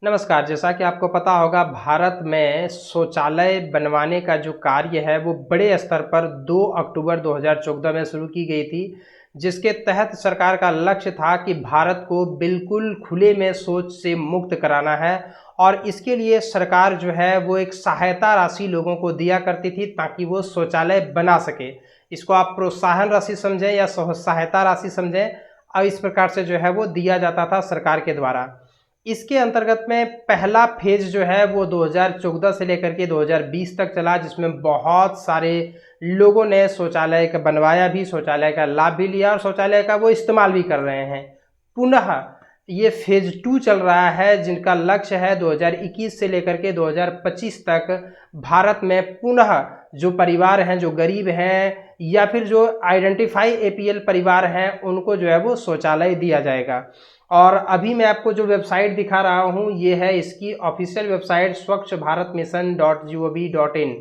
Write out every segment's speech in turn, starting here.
नमस्कार। जैसा कि आपको पता होगा, भारत में शौचालय बनवाने का जो कार्य है वो बड़े स्तर पर 2 अक्टूबर 2014 में शुरू की गई थी, जिसके तहत सरकार का लक्ष्य था कि भारत को बिल्कुल खुले में शौच से मुक्त कराना है। और इसके लिए सरकार जो है वो एक सहायता राशि लोगों को दिया करती थी ताकि वो शौचालय बना सके। इसको आप प्रोत्साहन राशि समझें या सहायता राशि समझें, और इस प्रकार से जो है वो दिया जाता था सरकार के द्वारा। इसके अंतर्गत में पहला फेज जो है वो 2014 से लेकर के 2020 तक चला, जिसमें बहुत सारे लोगों ने शौचालय का बनवाया भी, शौचालय का लाभ भी लिया और शौचालय का वो इस्तेमाल भी कर रहे हैं। पुनः ये फेज 2 चल रहा है, जिनका लक्ष्य है 2021 से लेकर के 2025 तक भारत में पुनः जो परिवार हैं, जो गरीब हैं या फिर जो आइडेंटिफाई एपीएल परिवार हैं, उनको जो है वो शौचालय दिया जाएगा। और अभी मैं आपको जो वेबसाइट दिखा रहा हूँ ये है इसकी ऑफिशियल वेबसाइट swachbharatmission.gov.in।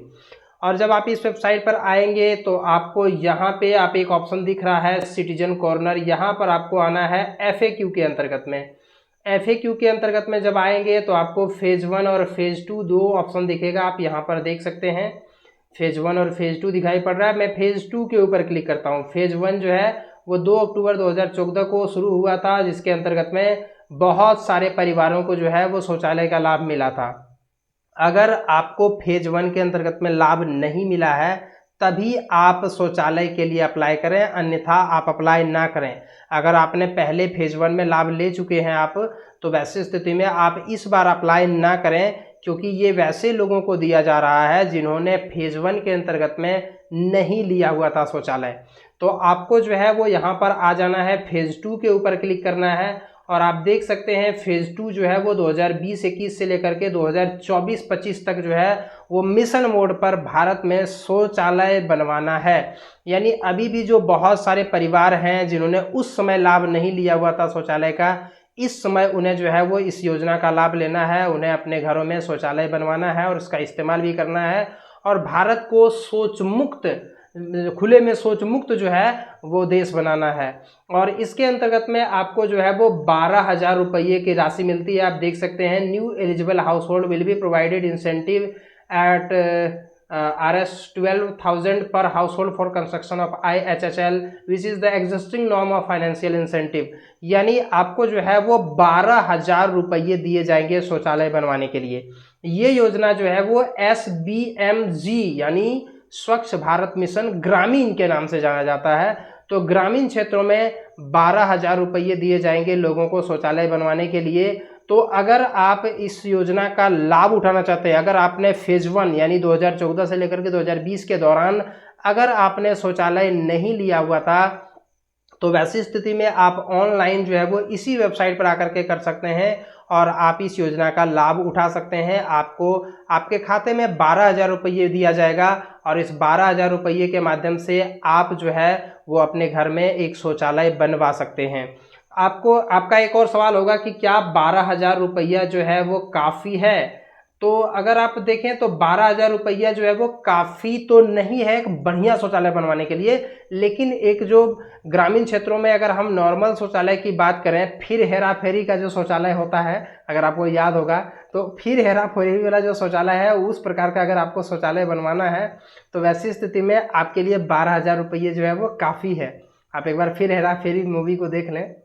और जब आप इस वेबसाइट पर आएंगे तो आपको यहाँ पे आप एक ऑप्शन दिख रहा है सिटीजन कॉर्नर। यहाँ पर आपको आना है FAQ के अंतर्गत में। FAQ के अंतर्गत में जब आएंगे तो आपको फेज 1 और फेज 2 दो ऑप्शन दिखेगा, आप यहाँ पर देख सकते हैं। फेज 1 और फेज 2 दिखाई पड़ रहा है। मैं फेज 2 के ऊपर क्लिक करता हूँ। फेज 1 जो है वो 2 अक्टूबर 2014 को शुरू हुआ था, जिसके अंतर्गत में बहुत सारे परिवारों को जो है वो शौचालय का लाभ मिला था। अगर आपको फेज 1 के अंतर्गत में लाभ नहीं मिला है तभी आप शौचालय के लिए अप्लाई करें, अन्यथा आप अप्लाई ना करें। अगर आपने पहले फेज 1 में लाभ ले चुके हैं आप, तो वैसी स्थिति में आप इस बार अप्लाई ना करें, क्योंकि ये वैसे लोगों को दिया जा रहा है जिन्होंने फेज 1 के अंतर्गत में नहीं लिया हुआ था शौचालय। तो आपको जो है वो यहाँ पर आ जाना है, फेज 2 के ऊपर क्लिक करना है। और आप देख सकते हैं फेज 2 जो है वो 2020-21 से लेकर के 2024-25 तक जो है वो मिशन मोड पर भारत में शौचालय बनवाना है। यानी अभी भी जो बहुत सारे परिवार हैं जिन्होंने उस समय लाभ नहीं लिया हुआ था शौचालय का, इस समय उन्हें जो है वो इस योजना का लाभ लेना है, उन्हें अपने घरों में शौचालय बनवाना है और उसका इस्तेमाल भी करना है। और भारत को शौच मुक्त, खुले में शौच मुक्त जो है वो देश बनाना है। और इसके अंतर्गत में आपको जो है वो 12,000 रुपये की राशि मिलती है। आप देख सकते हैं, new eligible household will be provided incentive at Rs 12,000 पर household for construction of IHHL which is the existing norm of financial incentive. यानी आपको जो है वो 12,000 रुपये दिए जाएंगे शौचालय बनवाने के लिए। ये योजना जो है वो SBMG यानी स्वच्छ भारत मिशन ग्रामीण के नाम से जाना जाता है। तो ग्रामीण क्षेत्रों में 12,000 रुपये दिए जाएंगे लोगों को शौचालय बनवाने के लिए। तो अगर आप इस योजना का लाभ उठाना चाहते हैं, अगर आपने फेज 1 यानी 2014 से लेकर के 2020 के दौरान अगर आपने शौचालय नहीं लिया हुआ था, तो वैसी स्थिति में आप ऑनलाइन जो है वो इसी वेबसाइट पर आकर के कर सकते हैं और आप इस योजना का लाभ उठा सकते हैं। आपको आपके खाते में 12,000 रुपये दिया जाएगा और इस 12,000 रुपये के माध्यम से आप जो है वो अपने घर में एक शौचालय बनवा सकते हैं। आपका एक और सवाल होगा कि क्या 12,000 रुपया जो है वो काफ़ी है? तो अगर आप देखें तो 12,000 रुपया जो है वो काफ़ी तो नहीं है एक बढ़िया शौचालय बनवाने के लिए, लेकिन एक जो ग्रामीण क्षेत्रों में अगर हम नॉर्मल शौचालय की बात करें, फिर हेरा फेरी का जो शौचालय होता है, अगर आपको याद होगा, तो फिर हेरा फेरी वाला जो शौचालय है उस प्रकार का अगर आपको शौचालय बनवाना है तो वैसी स्थिति में आपके लिए 12,000 रुपये जो है वो काफ़ी है। आप एक बार फिर हेरा फेरी मूवी को देख लें।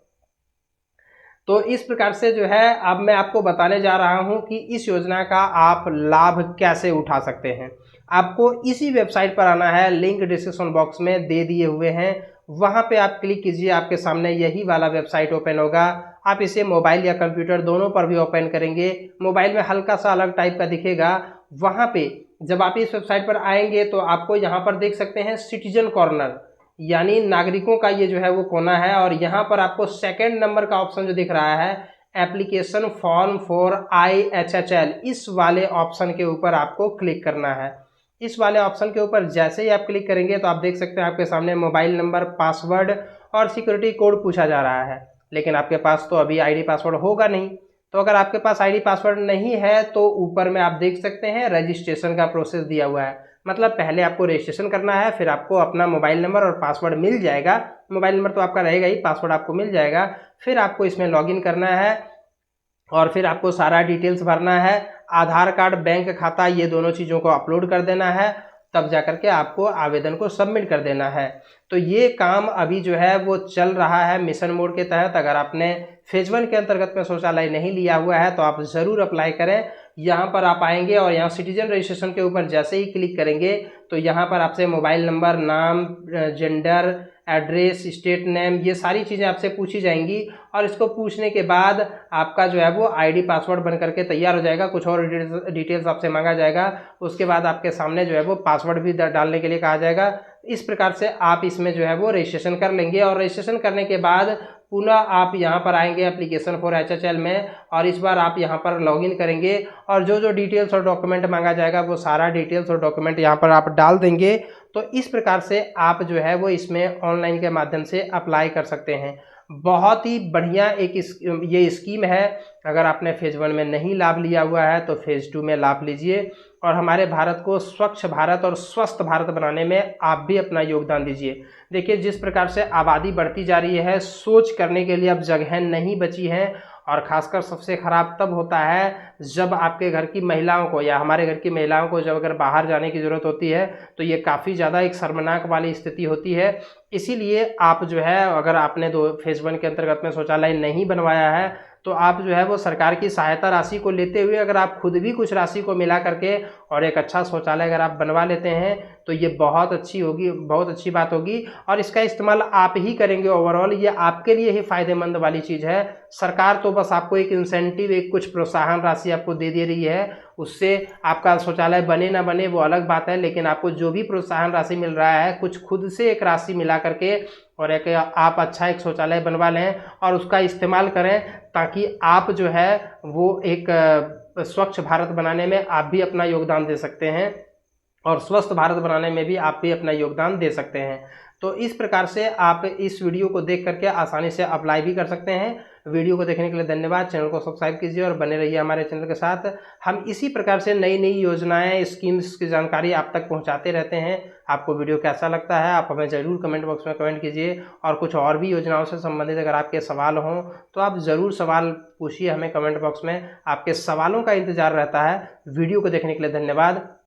तो इस प्रकार से जो है अब मैं आपको बताने जा रहा हूं कि इस योजना का आप लाभ कैसे उठा सकते हैं। आपको इसी वेबसाइट पर आना है, लिंक डिस्क्रिप्शन बॉक्स में दे दिए हुए हैं, वहां पे आप क्लिक कीजिए, आपके सामने यही वाला वेबसाइट ओपन होगा। आप इसे मोबाइल या कंप्यूटर दोनों पर भी ओपन करेंगे। मोबाइल में हल्का सा अलग टाइप का दिखेगा, वहां पे जब आप इस वेबसाइट पर आएंगे तो आपको यहाँ पर देख सकते हैं सिटीजन कॉर्नर, यानी नागरिकों का ये जो है वो कोना है। और यहाँ पर आपको सेकंड नंबर का ऑप्शन जो दिख रहा है, एप्लीकेशन फॉर्म फॉर IHHL, इस वाले ऑप्शन के ऊपर आपको क्लिक करना है। इस वाले ऑप्शन के ऊपर जैसे ही आप क्लिक करेंगे तो आप देख सकते हैं आपके सामने मोबाइल नंबर, पासवर्ड और सिक्योरिटी कोड पूछा जा रहा है, लेकिन आपके पास तो अभी ID पासवर्ड होगा नहीं। तो अगर आपके पास ID पासवर्ड नहीं है तो ऊपर में आप देख सकते हैं रजिस्ट्रेशन का प्रोसेस दिया हुआ है। मतलब पहले आपको रजिस्ट्रेशन करना है, फिर आपको अपना मोबाइल नंबर और पासवर्ड मिल जाएगा। मोबाइल नंबर तो आपका रहेगा ही, पासवर्ड आपको मिल जाएगा। फिर आपको इसमें लॉगिन करना है। और फिर आपको सारा डिटेल्स भरना है, आधार कार्ड, बैंक खाता, ये दोनों चीज़ों को अपलोड कर देना है, तब जा करके आपको आवेदन को सबमिट कर देना है। तो ये काम अभी जो है वो चल रहा है मिशन मोड के तहत। अगर आपने फेज 1 के अंतर्गत में शौचालय नहीं लिया हुआ है तो आप ज़रूर अप्लाई करें। यहाँ पर आप आएंगे और यहाँ सिटीजन रजिस्ट्रेशन के ऊपर जैसे ही क्लिक करेंगे तो यहाँ पर आपसे मोबाइल नंबर, नाम, जेंडर, एड्रेस, स्टेट नेम, ये सारी चीज़ें आपसे पूछी जाएंगी। और इसको पूछने के बाद आपका जो है वो आईडी पासवर्ड बन करके तैयार हो जाएगा। कुछ और डिटेल्स आपसे मांगा जाएगा, उसके बाद आपके सामने जो है वो पासवर्ड भी डालने के लिए कहा जाएगा। इस प्रकार से आप इसमें जो है वो रजिस्ट्रेशन कर लेंगे। और रजिस्ट्रेशन करने के बाद पुनः आप यहाँ पर आएंगे एप्लीकेशन फॉर HHL में, और इस बार आप यहाँ पर लॉगिन करेंगे और जो जो डिटेल्स और डॉक्यूमेंट मांगा जाएगा वो सारा डिटेल्स और डॉक्यूमेंट यहाँ पर आप डाल देंगे। तो इस प्रकार से आप जो है वो इसमें ऑनलाइन के माध्यम से अप्लाई कर सकते हैं। बहुत ही बढ़िया ये स्कीम है। अगर आपने फेज 1 में नहीं लाभ लिया हुआ है तो फेज 2 में लाभ लीजिए और हमारे भारत को स्वच्छ भारत और स्वस्थ भारत बनाने में आप भी अपना योगदान दीजिए। देखिए, जिस प्रकार से आबादी बढ़ती जा रही है, सोच करने के लिए अब जगह नहीं बची है। और खासकर सबसे खराब तब होता है जब आपके घर की महिलाओं को या हमारे घर की महिलाओं को जब अगर बाहर जाने की ज़रूरत होती है तो ये काफ़ी ज़्यादा एक शर्मनाक वाली स्थिति होती है। इसीलिए आप जो है, अगर आपने फेज 1 के अंतर्गत में शौचालय नहीं बनवाया है तो आप जो है वो सरकार की सहायता राशि को लेते हुए अगर आप खुद भी कुछ राशि को मिला करके और एक अच्छा शौचालय अगर आप बनवा लेते हैं तो ये बहुत अच्छी बात होगी। और इसका इस्तेमाल आप ही करेंगे। ओवरऑल ये आपके लिए ही फायदेमंद वाली चीज़ है। सरकार तो बस आपको एक इंसेंटिव, एक कुछ प्रोत्साहन राशि आपको दे रही है, उससे आपका शौचालय बने ना बने वो अलग बात है, लेकिन आपको जो भी प्रोत्साहन राशि मिल रहा है कुछ खुद से एक राशि मिला करके और आप अच्छा एक शौचालय बनवा लें और उसका इस्तेमाल करें, ताकि आप जो है वो एक स्वच्छ भारत बनाने में आप भी अपना योगदान दे सकते हैं और स्वस्थ भारत बनाने में भी आप भी अपना योगदान दे सकते हैं। तो इस प्रकार से आप इस वीडियो को देख करके आसानी से अप्लाई भी कर सकते हैं। वीडियो को देखने के लिए धन्यवाद। चैनल को सब्सक्राइब कीजिए और बने रहिए हमारे चैनल के साथ। हम इसी प्रकार से नई नई योजनाएं, स्कीम्स की जानकारी आप तक पहुंचाते रहते हैं। आपको वीडियो कैसा लगता है आप हमें ज़रूर कमेंट बॉक्स में कमेंट कीजिए। और कुछ और भी योजनाओं से संबंधित अगर आपके सवाल हों तो आप ज़रूर सवाल पूछिए हमें कमेंट बॉक्स में। आपके सवालों का इंतज़ार रहता है। वीडियो को देखने के लिए धन्यवाद।